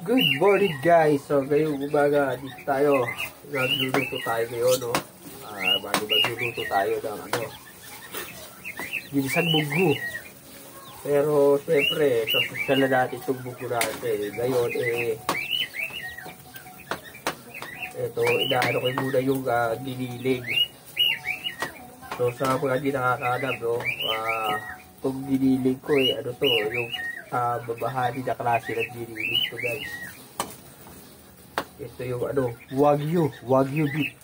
Good morning guys! So ngayong umaga dito tayo. Nagluluto tayo ngayon, no? Bago magluluto tayo ng ginisang munggo. Pero syempre, sasasya na natin itong munggo natin. Ngayon ito, inaano ko muna yung giniling. So sa mga hindi nakakaanap, no? Itong giniling ko yung babahani na klase ng giniling ko guys. Ito yung Wagyu beef.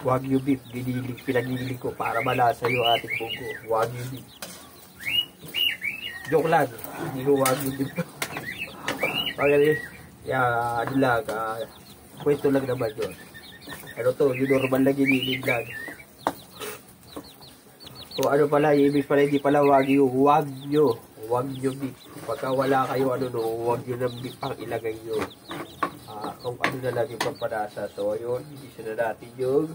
Wagyu beef, pinaginiling ko para malasa yung ating munggo. Wagyu beef. Joke lang, hindi ko Wagyu beef. Kwento lang naman yun. Yung normal na giniling lang. So ibig pala, hindi pala Wagyu beef. Pagka wala kayo Wagyu ng beef ang ilagay nyo. Kung ano na lang yung pampanasa. So ayun, isa na natin yung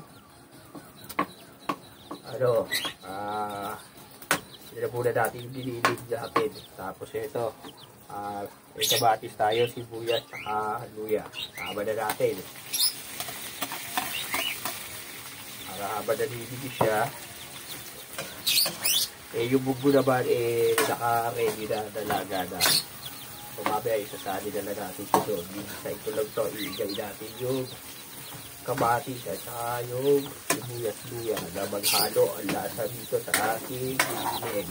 muna natin yung ginilig natin. Tapos ito, may kamatis tayo, sibuyas, saka luya. Sama na natin. Habang nalilibig siya, yung munggo naman naka-ready na dalaga na. So mamaya isasali na lang natin ito doon. Minsan ko lang ito, iigay natin yung kamatis at saka yung sibuyas-luya na maghalo ang lasa dito sa ating giniling.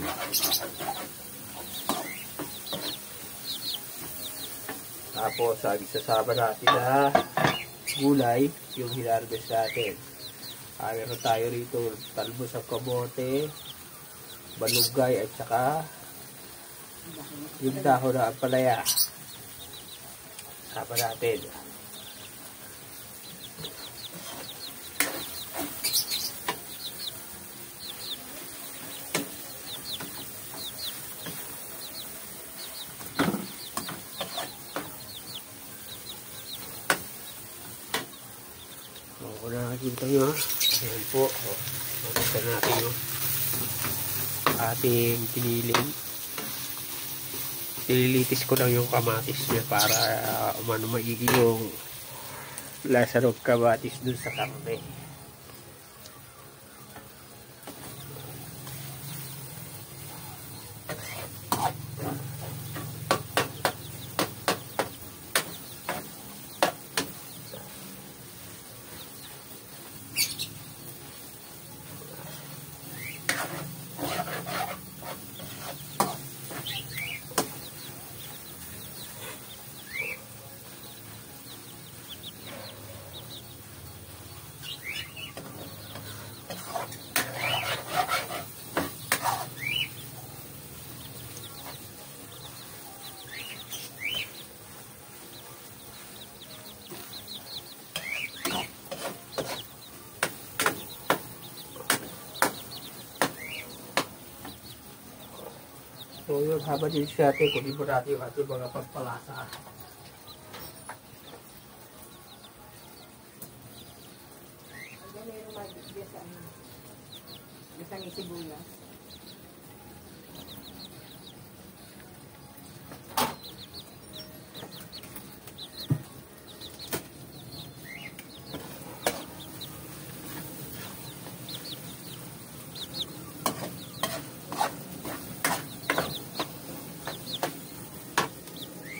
Tapos isasama natin na gulay yung hinarvest natin. Meron tayo rito talbos ng kamote, malunggay at saka yung dahon na ampalaya. Sama natin. Kung nakakita nyo, ayan po. Makita natin yung ating giniling. Nililitis ko lang yung kamatis niya para magiging yung lasa ng kamatis dun sa karne. So yun, habang din siya natin, kunin mo natin yung ating mga pagpalasa. Meron magiging sa Gasang sibuyas.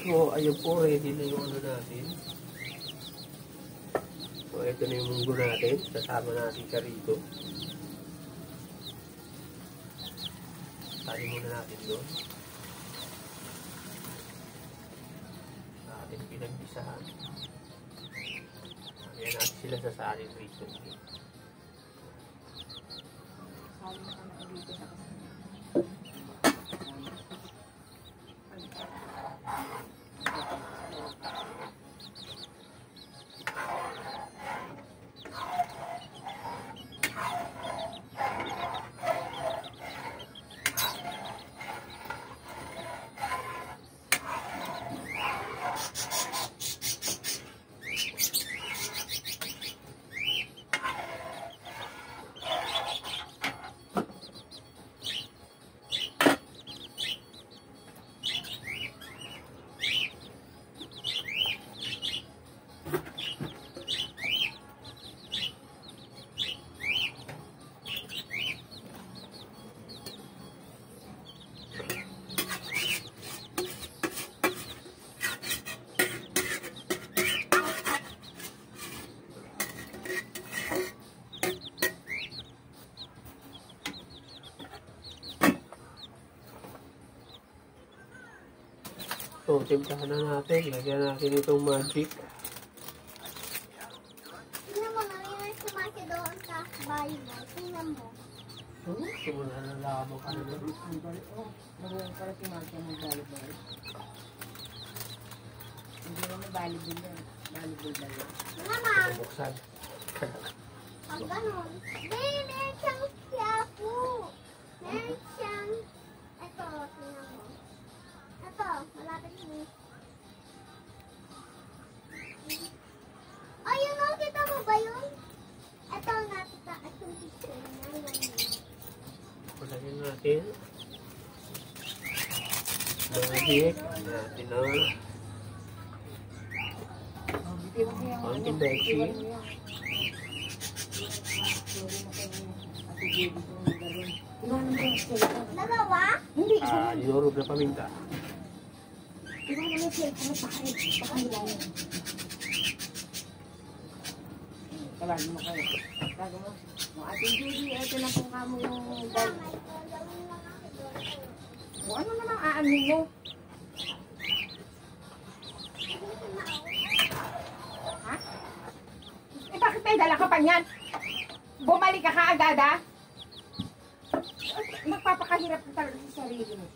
So, ayun po, ready na yung natin. So, ito na yung munggo natin. Sasama natin siya rito. Sali muna natin doon. Sa ating pinagbisahan. Ayan natin sila sasalin rito. Salin ka na dito sa kasama. So, timplahan na natin. Lagyan natin itong magic. Tingnan mo, nangyayari sumaki doon sa Bible. Tingnan mo. Simula na lamang ka na doon. Marunong para si Marcia mag-volleyball. Hindi naman volleyball yan. Volleyball ba yun? Naman, Buksan. pag ganun. Meron siyang siyapo. Meron siyang, ito, tingnan mo. Ito, malapit mo. Oh, yun o, kita mo ba yun? Ito, nakita, itong picture na yun. Lagyan natin. Magic. Natin na. Bitiwan mo yung Konting Becky. bitiwan mo yan. Sorry mo kayo. Ate Judy kung gagawin. Iwanan mo yung skeleton. Dalawa? Hindi, isa lang. Dinurog na paminta. Iwanan mo yung skeleton. Pakahilayan. Tawagin mo kayo. Tawagin mo. Ate Judy, ito na po kamo yung bag. May gagawin lang ako doon. O ano namang aanin mo? Ha? Eh bakit may dala ka pa niyan? Bumalik ka kaagad ha? Magpapakahirap ka talaga sa sarili mo.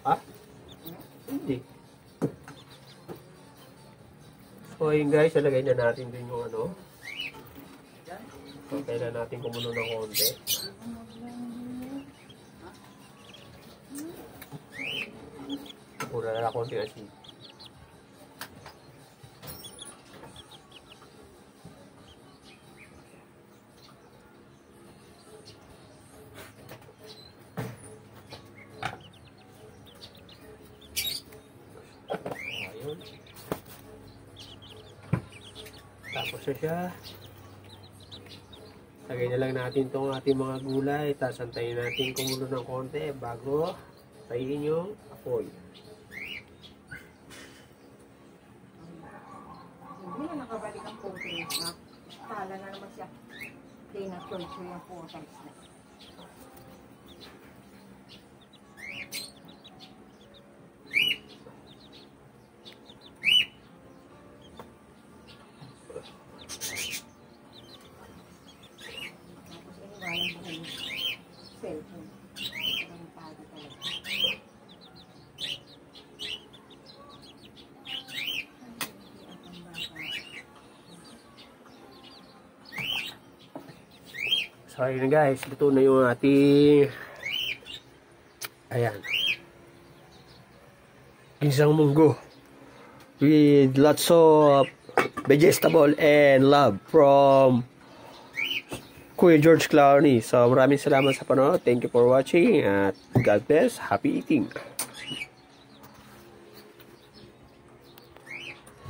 Ha? Hindi. So, yun guys, ilagay na natin din yung ano. So, kailan natin kumulo ng konti. Pura na konti asin. Ayun. Tapos na siya. Lagay na lang natin itong ating mga gulay. Tapos antayin natin kumulo ng konti bago tayin yung apoy. Hindi na nakabalik ang photo niya. Kala na naman siya. Kaya na-search ko yung photos na. Tapos iniwanan ko yung cellphone. Ang tago talaga. So ayun na guys, luto na yung ating ayan ginsang munggo with lots of vegetable and love from Kuya George Clowney. So maraming salamat sa panonood. Thank you for watching at God bless. Happy eating.